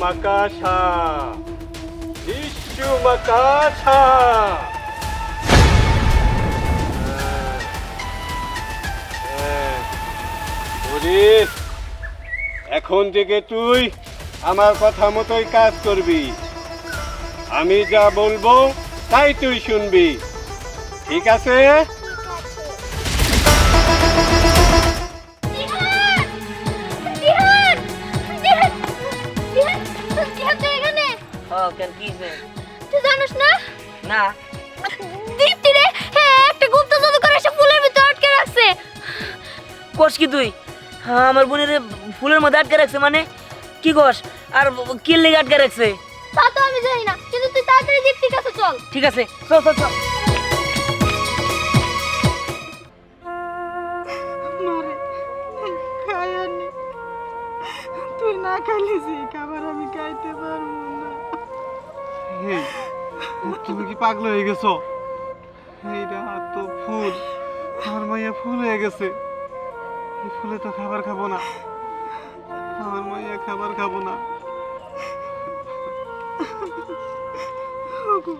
Makasha. Ishu Makasha. হরিণ, এখন থেকে তুই আমার কথা মতোই কাজ করবি। আমি যা বলবো তাই তুই শুনবি, ঠিক আছে? কেন কি তুই জানিস না? না দীপ্তি রে, একটা গুপ্ত জাদুকর এসে ফুলের ভিতর আটকে রাখছে। কোষ কি তুই আমার বোনের ফুলের মধ্যে আটকে রাখছে মানে কি কোষ? আর কি লেগে আটকে রাখছে তা তো আমি জানি না, কিন্তু তুই তাড়াতাড়ি দীপ্তির কাছে চল। ঠিক আছে, চল চল চল। তুই না খাইলে যে খাবার আমি খাইতে পারবো না। তুমি কি পাগল হয়ে গেছো? এইটা তো ফুল, আমার মাইয়া ফুল হয়ে গেছে। এই ফুলে তো খাবার খাবো না, আমার মাইয়া খাবার খাবো না। ওগো,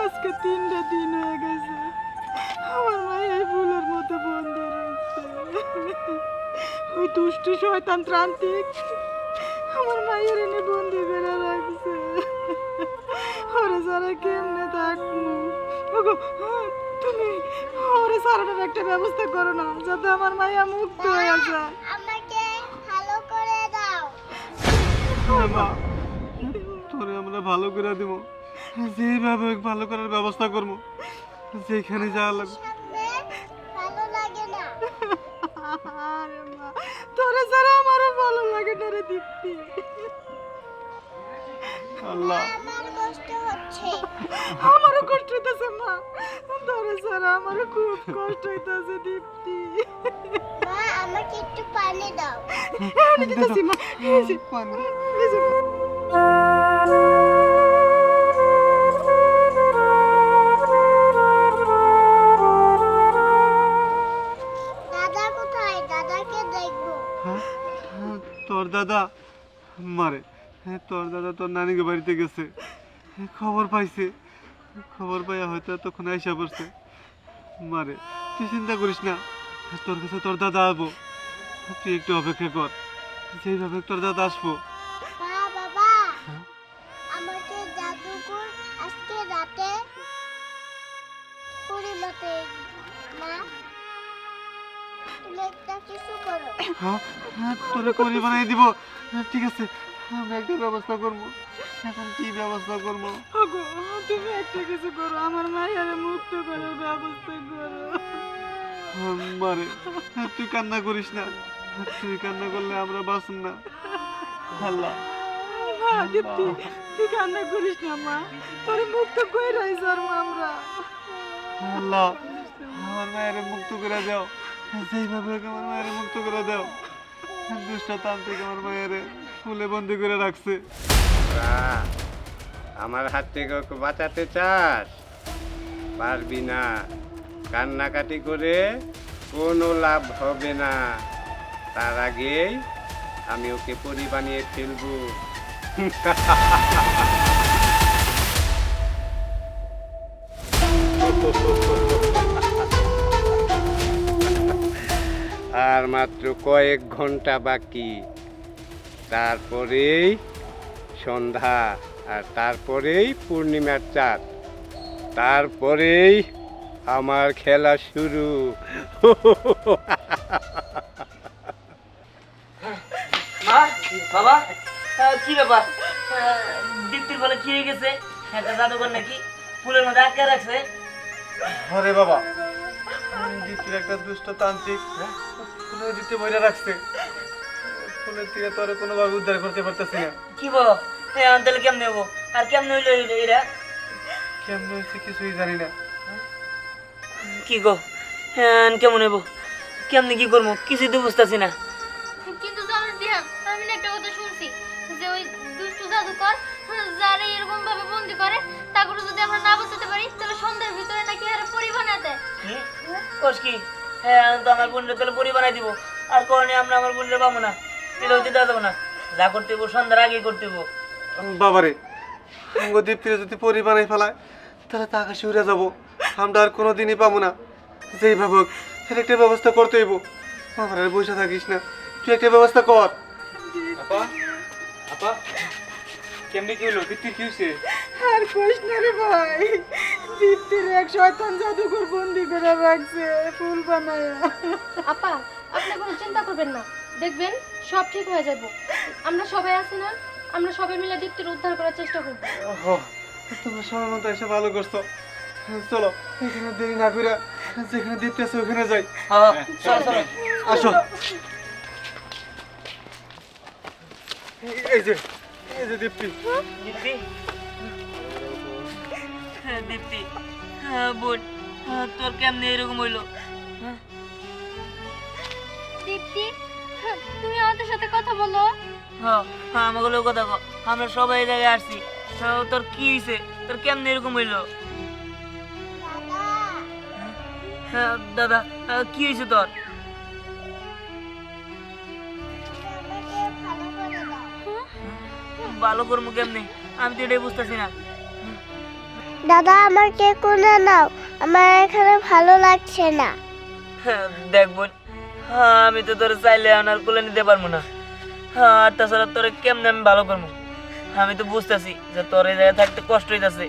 আজকে 3টা দিন হয়ে গেছে, আমার মাইয়া এই ফুলের মতো বন্ধ রয়েছে। ওই দুষ্টু শয়তান ত্রান্তিক আমার মায়ের এনে বন্দি করে রাখছে। ওরে সারা কেমনে থাকবো? ওগো, তুমি ওরে সারানোর একটা ব্যবস্থা করো না, যাতে আমার মাইয়া মুক্ত হয়ে যায়। আমাকে ভালো করে দাও। হ্যাঁ মা, তোরে আমরা ভালো করে দিব, যেভাবে হোক ভালো করার ব্যবস্থা করবো, যেখানে যাওয়া লাগবে। ভালো লাগে না। আরে মা, তোরে ছাড়া আমারও ভালো লাগে না রে দীপ্তি। আল্লাহ, আমার কষ্ট হচ্ছে। আমারও কষ্ট হইতাছে মা, তোরে ছাড়া আমারও খুব কষ্ট হইতাছে দীপ্তি। মা, আমাকে একটু পানি দাও। আমি দিতেছি মা, এই যে পানি। এই যে। দাদা কোথায়? দাদাকে দেখবো। হ্যাঁ? তোর দাদা মারে, তোর দাদা তোর নানিকে বাড়িতে গেছে, খবর পাইছে, খবর পাইয়া হয়তো তখন আইসা পড়ছে। মারে, তুই চিন্তা করিস না, তোর কাছে তোর দাদা আসবো, তুই একটু অপেক্ষা কর, যেইভাবে তোর দাদা আসবো। বাবা, আমাকে জাদুকর আজকে রাতে পরিবতে না, তুমি একটা কিছু করো। হ্যাঁ, তোরে করি বানাই দিব। ঠিক আছে, আমি একটা ব্যবস্থা করবো। এখন কি ব্যবস্থা করবো? ওগো, তুমি একটা কিছু করো, আমার মায়ের মুক্ত করার ব্যবস্থা করো। মারে, তুই কান্না করিস না, তুই কান্না করলে আমরা বাঁচব না। আল্লাহ, মা দীপ্তি, তুই কান্না করিস না মা, তোরে মুক্ত কইরাই ছাড়বো আমরা। আল্লাহ, আমার মায়ের মুক্ত করে দাও, যেইভাবে হোক আমার মায়ের মুক্ত করে দাও। দুষ্ট তান্ত্রিক আমার মায়ের ফুলে বন্দি করে রাখছে। আমার হাত থেকে ওকে বাঁচাতে চাস? পারবি না, কান্নাকাটি করে কোনো লাভ হবে না। তার আগেই আমি ওকে পরি বানিয়ে ফেলবো। আর মাত্র কয়েক ঘন্টা বাকি, তারপরেই সন্ধ্যা, আর তারপরেই পূর্ণিমার চাঁদ, তারপরেই আমার খেলা শুরু। মা, বাবা, কি ব্যাপার? দীপ্তির বলে কি হয়ে গেছে? একটা জাদুকর নাকি ফুলের মধ্যে আটকে রাখছে? আরে বাবা, দীপ্তির একটা দুষ্ট তান্ত্রিক ফুলের ভিতরে বইরা রাখছে। ফুলের থেকে তো আর কোনোভাবে উদ্ধার করতে পারতেছি না। কি বল? তাহলে কেমনে হবো? আর কেমনে হইলো এরা? কেমন হয়েছে কিছুই জানি না। কি গো, কেমন হইব? কেমনে কি করবো কিছুই তো বুঝতেছি না। কিন্তু জানিস দিহান, আমি না একটা কথা শুনছি যে ওই দুষ্টু জাদুকর যারা এরকম ভাবে বন্দি করে, তাগুলো যদি আমরা না বাঁচাতে পারি তাহলে সন্ধ্যার ভিতরে নাকি আরে পরি বানাতে। কোষ কি? আমি তো আমার বোনের তাহলে পরি বানাই দিব, আর করণে আমরা আমার বোনের পাবো না, এটা হইতে দেওয়া যাবো না। যা করতে হইব সন্ধ্যার আগে করতে হইব। বাবারে আমগো দীপ্তিরে যদি পরি বানাই ফেলায় তাহলে তো আকাশে উড়ে যাবো, আমরা আর কোনোদিনই পাবো না। যেইভাবে হোক এর একটা ব্যবস্থা করতে হইব। বাবার আর বসে থাকিস না, তুই একটা ব্যবস্থা কর। আপা আপা কেমনি কি হলো? দীপ্তির কি হয়েছে? আর কইস না রে ভাই, দীপ্তির এক শয়তান জাদুকর বন্দি করে রাখছে ফুল বানায়া। আপা আপনি কোনো চিন্তা করবেন না, দেখবেন সব ঠিক হয়ে যাব। আমরা সবাই আছি না, আমরা সবাই মিলে দীপ্তির উদ্ধার করার চেষ্টা করব। ওহো, তোমরা সময় মতো এসে ভালো করছো। চলো এখানে দেরি না করে যেখানে দীপ্তি আছে ওখানে যাই। হ্যাঁ চলো চলো। আসো। এই যে দীপ্তি। দীপ্তি, হ্যাঁ দীপ্তি, হ্যাঁ বোন, হ্যাঁ, তোর কেমনে এরকম হইলো? হ্যাঁ দীপ্তি, তুমি আমাদের সাথে কথা বলো। হ্যাঁ আমাকে কথা কো, আমরা সবাই এই জায়গায় আসছি। হ্যাঁ, তোর কি হয়েছে? তোর কেমনে এরকম হইলো? হ্যাঁ দাদা, কি হয়েছে তোর? ভালো করবো কেমনে? আমি তো এটাই বুঝতেছি না। দাদা আমাকে কোলে নাও, আমার এখানে ভালো লাগছে না। হ্যাঁ, দেখ বোন, হ্যাঁ আমি তো তোর চাইলে আনার কোলে নিতে পারবো না। হ্যাঁ আর তাছাড়া তোরে কেমনে আমি ভালো করবো? আমি তো বুঝতেছি যে তোর এই জায়গায় থাকতে কষ্ট হইতাছে,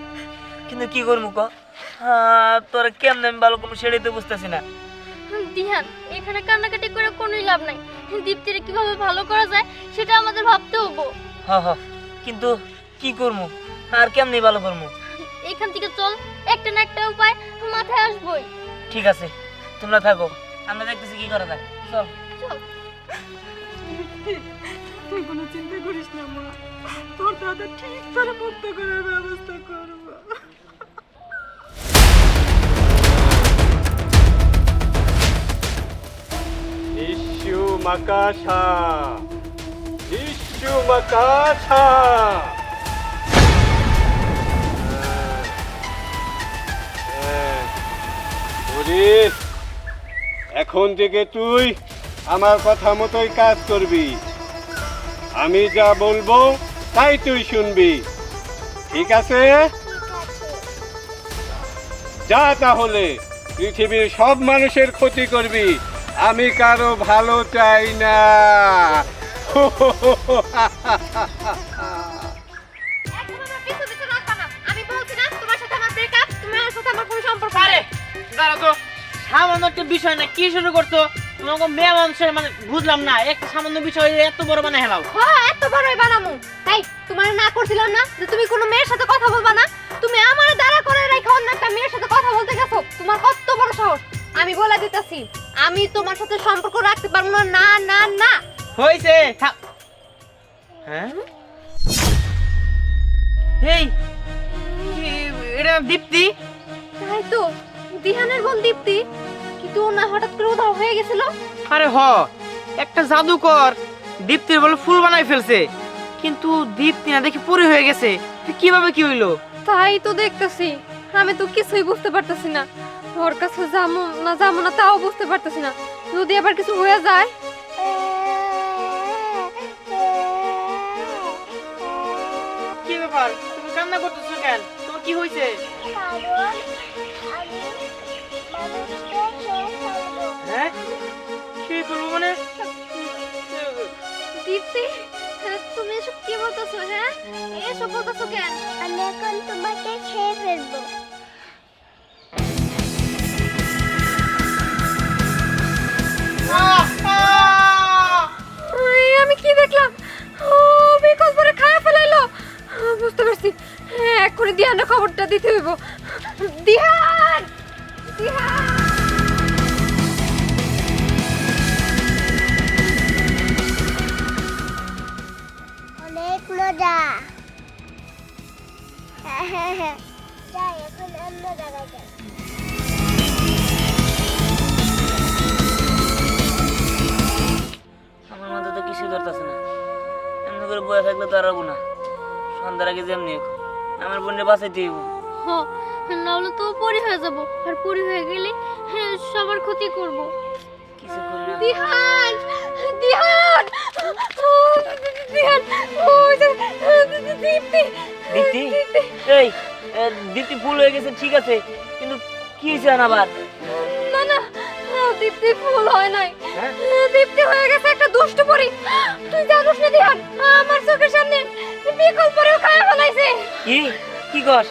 কিন্তু কি করবো ক? হ্যাঁ তোরে কেমনে আমি ভালো করবো সেটাই তো বুঝতেছি না। দিহান, এখানে কান্নাকাটি করে কোনোই লাভ নাই। দীপ্তিরে কিভাবে ভালো করা যায় সেটা আমাদের ভাবতে হবো। হ্যাঁ হ্যাঁ, কিন্তু কি করবো আর কেমনে ভালো করবো? এখান থেকে চল, একটা না একটা উপায় মাথায় আসবই। ঠিক আছে, তোমরা থাকো, আমরা দেখতেছি কি করা যায়। চল। চল। তুই কোনো চিন্তা করিস না মা, তোর দাদা ঠিক করে মুক্ত করার ব্যবস্থা করবো। ইস্যু মাকাশা, ইস্যু মাকাশা। এখন থেকে তুই আমার কথা মতোই কাজ করবি, আমি যা বলবো তাই তুই শুনবি, ঠিক আছে? যা তাহলে, পৃথিবীর সব মানুষের ক্ষতি করবি, আমি কারো ভালো চাই না। আমি বলছি না তোমার সাথে আমার ব্রেকআপ, তোমার সাথে আমার কোনো সম্পর্ক নেই। দাঁড়া তো, সামান্য একটা বিষয় না, কি শুরু করছো? তোমাকে মেয়ে মানুষের মানে বুঝলাম না, একটা সামান্য বিষয় এত বড় বানায় হেলাও। হ্যাঁ এত বড়ই বানামু। তাই তোমার না করছিলাম না যে তুমি কোনো মেয়ের সাথে কথা বলবা না? তুমি আমার দাঁড়া করে রেখে অন্য একটা মেয়ের সাথে কথা বলতে গেছো, তোমার কত বড় সাহস! আমি বলে দিতেছি, আমি তোমার সাথে সম্পর্ক রাখতে পারবো না। না না না, হইছে। হ্যাঁ এই এটা দীপ্তি। তাই তো, দিহানের বোন দীপ্তি। কিন্তু ও না হঠাৎ করে উধাও হয়ে গেছিল। আরে হ, একটা জাদুকর দীপ্তির বলে ফুল বানাই ফেলছে, কিন্তু দীপ্তি না দেখি পরি হয়ে গেছে। কিভাবে কি হইলো? তাই তো দেখতেছি, আমি তো কিছুই বুঝতে পারতেছি না। ওর কাছে যাবো না তাও বুঝতে পারতেছি না। যদি আবার কিছু হয়ে যায়। কি ব্যাপার, তুমি কান্না করতেছো কেন? তোমার কি হয়েছে? কারণ আমি মানুষকে খেয়ে ফেলবো। হ্যাঁ কি করবো মানে? দীপ্তি, তুমি এসব কি বলতেছো? হ্যাঁ এসব বলতেছো কেন? আমি এখন তোমাকে খেয়ে ফেলবো। আমি কি দেখলাম? ও বিকজ পরে খায় ফেলাইলো। বুঝতে পারছি, এক করে দিহানের খবরটা দিতে হইব। দিহান, দিহান। অনেক মজা। যাই এখন অন্য জায়গায় যাই। আমার মাথা তো কিছুই ধরতেছে না, এমনি করে বয়ে থাকলে তো আর হবো না। সন্ধ্যার আগে যেমনি হোক আমার বোনকে বাঁচাইতে হইব। নাহলে তো পরি হয়ে যাব, আর পরি হয়ে গেলে সবার ক্ষতি করব। কিছু করলে দিহান, দিহান, দিহান, ওই যে, দীপ্তি। দীপ্তি এই দীপ্তি ফুল হয়ে গেছে ঠিক আছে, কিন্তু কি হয়েছে আবার? না না, দীপ্তি ফুল হয় নাই, হ্যাঁ? দীপ্তি হয়ে গেছে একটা দুষ্ট পরি। তুই জানিস না দিহান, আমার চোখের সামনে বিকল পরেও খায় ফেলাইছে। কি কি কস?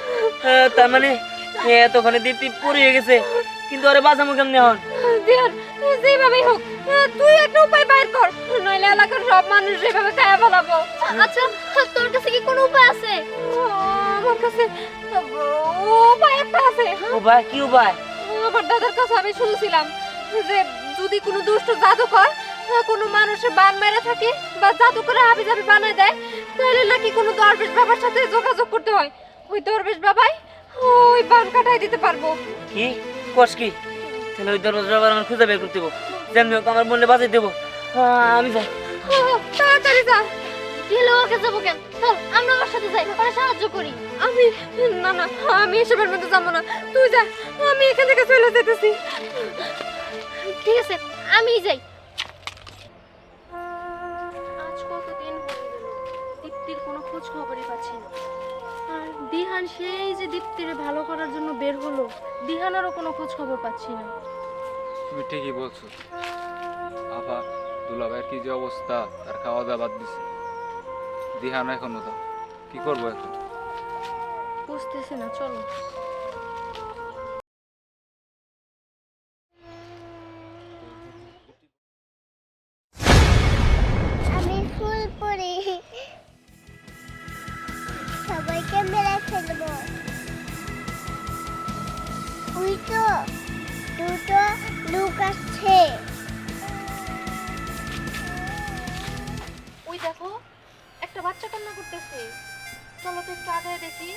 তার মানে এতক্ষণে দীপ্তি পড়ে হয়ে গেছে, কিন্তু আরে বাঁচামো কেমনে হন? দিহান, যেভাবেই হোক তুই একটা উপায় বাইর কর, নইলে এলাকার সব মানুষ যেভাবে খায় ফেলাবো। আচ্ছা, তোর কাছে কি কোনো উপায় আছে? আমার কাছে উপায় একটা আছে। উপায়? কি উপায়? আমার দাদার কাছে আমি শুনছিলাম যে যদি কোনো দুষ্ট জাদুকর কোনো মানুষের বান মেরে থাকে বা জাদু করে হাবিজাবি বানায় দেয়, তাহলে নাকি কোনো দরবেশ বাবার সাথে যোগাযোগ করতে হয়। ওই দরবেশ বাবাই ওই বান কাটাই দিতে পারবো। কি কস কি? তাহলে ওই দরজা আবার আমার খুঁজে বের করতে দেবো, যেমনি হোক আমার বললে বাঁচাই দেবো। আমি যাই। তাড়াতাড়ি যা। গেলে ওকে যাবো কেন? চল আমরা ওর সাথে যাই, ওরা সাহায্য করি। আমি না না, আমি এসবের মধ্যে যাবো না, তুই যা, আমি এখান থেকে চলে যেতেছি। ঠিক আছে, আমি যাই। আজ কতদিন হয়ে গেল দীপ্তির কোনো খোঁজ খবরই পাচ্ছি না। আর দিহান সেই যে দীপ্তিরে ভালো করার জন্য বের হলো, দিহানেরও কোনো খোঁজ খবর পাচ্ছি না। তুমি ঠিকই বলছো আপা, দুলাভাইয়ের কি যে অবস্থা, তার খাওয়া দাওয়া বাদ দিছে, দিহানো এখনো তো কি করবো এখন? বুঝতেছি না, চলো। আমি ফুল পরি, সবাইকে মেরে ফেলবো। ওই তো দুটো লোক আসছে। ওই দেখো, একটা বাচ্চা কান্না করতেছে, চলো তো একটু আগে দেখি।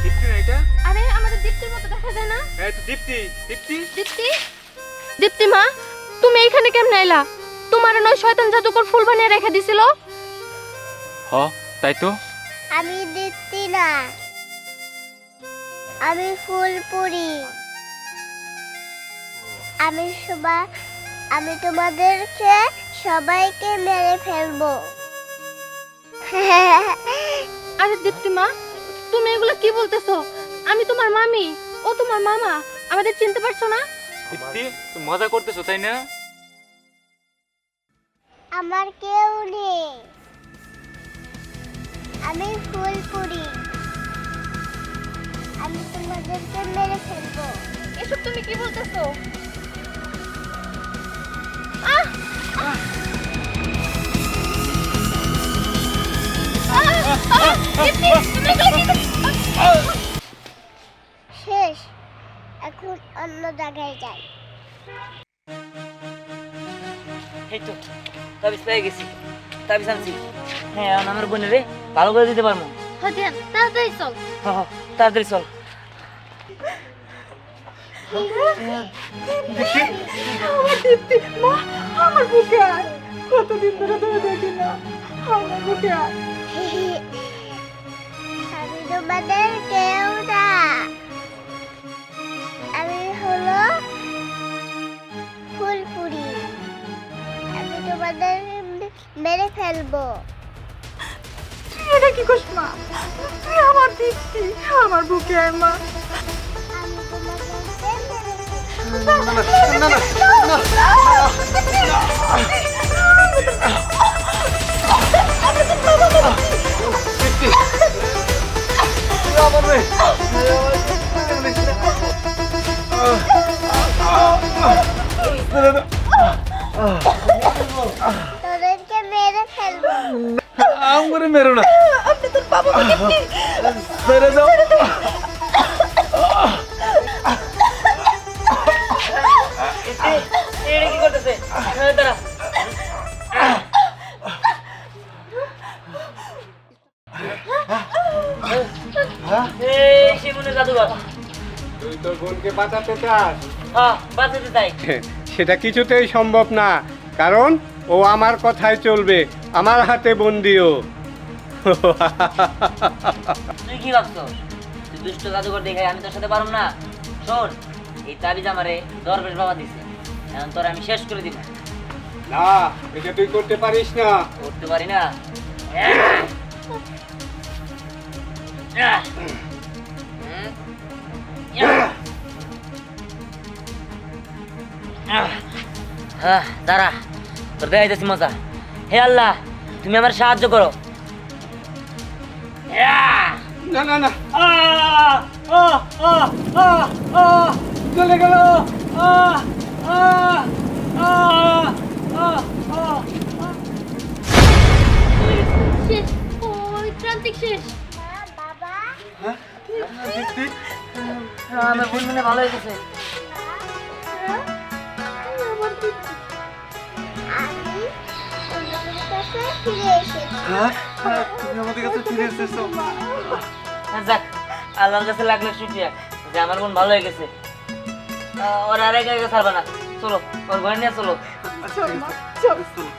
দীপ্তি না এটা? আরে আমাদের দীপ্তির মতো দেখা যায় না? এই তো দীপ্তি। দীপ্তি দীপ্তি, দীপ্তি মা, তুমি এইখানে কেমনে এলা? তোমার নয় শয়তান জাদুকর ফুল বানিয়ে রেখে দিছিল। হ তাই তো। আমি দিচ্ছি না, আমি ফুল পরি। আমি তোমাদেরকে সবাইকে মেরে ফেলবো। আরে দীপ্তি মা, তুমি এগুলো কি বলতেছো? আমি তোমার মামি, ও তোমার মামা, আমাদের চিনতে পারছো না? দীপ্তি তুমি মজা করতেছো তাই না? আমার কেউ নেই, আমি ফুল পরি। আমি তোমাদেরকে মেরে ফেলবো। এসব তুমি কি বলতেছো? শেষ, এখন অন্য জায়গায় যাই। এই তো তাবিজ পেয়ে গেছি, তাবিজ আনছি। হ্যাঁ, এখন আমার বোনের রে ভালো করে দিতে পারবো। হ্যাঁ দিহান, তাড়াতাড়ি চল। তাড়াতাড়ি চল। আমার দীপ্তি, মা আমার বুকে আয়, কতদিন ধরে তোকে দেখি না, আমার বুকে আয়। আমি তোমাদের কেউ না, আমি হলো ফুলপুরি। আমি তোমাদের মেরে ফেলবো। তুই এটা কি করিস মা? তুই আমার দীপ্তি, আমার বুকে আয় মা। আমি তোমাদেরকে মেরে ফেলবো। না না তোদেরকে মেরে ফেলবো। আমারে মেরো না, আপনি তোর বাবা ছেড়ে দাও। এটা কি করতেছে? দাঁড়া। এই সে মনে জাদুঘর। তুই তোর বোনকে বাঁচাতে চাস? হ্যাঁ, বাঁচাতে চাই। সেটা কিছুতেই সম্ভব না, কারণ ও আমার কথায় চলবে, আমার হাতে বন্দিও। তুই কি ভাবছো? তুই দুষ্ট জাদুঘর দেখে আমি তোর সাথে পারব না? শোন, এই তাবিজ আমারে দরবেশ বাবা দিছে, এখন তোর আমি শেষ করে দিব। না, এটা তুই করতে পারিস না। করতে পারি না। দাঁড়া, তোর দেখাইতেছি মজা। হে আল্লাহ, তুমি আমার সাহায্য করো। না না না, চলে গেল। শেষ, ওই ক্রান্তিক শেষ। বাবা আমার বোন মনে ভালো হয়ে গেছে। আমি তোমাদের কাছে ফিরে এসেছি। হ্যাঁ তুমি আমাদের কাছে ফিরে এসেছো। যাক, আল্লাহর কাছে লাখ লাখ শুকরিয়া যে আমার বোন ভালো হয়ে গেছে। ওর আর একা একা ছাড়বে না। চলো, ওর ঘরে নিয়ে চলো। আচ্ছা, ঠিক আছে। চলো।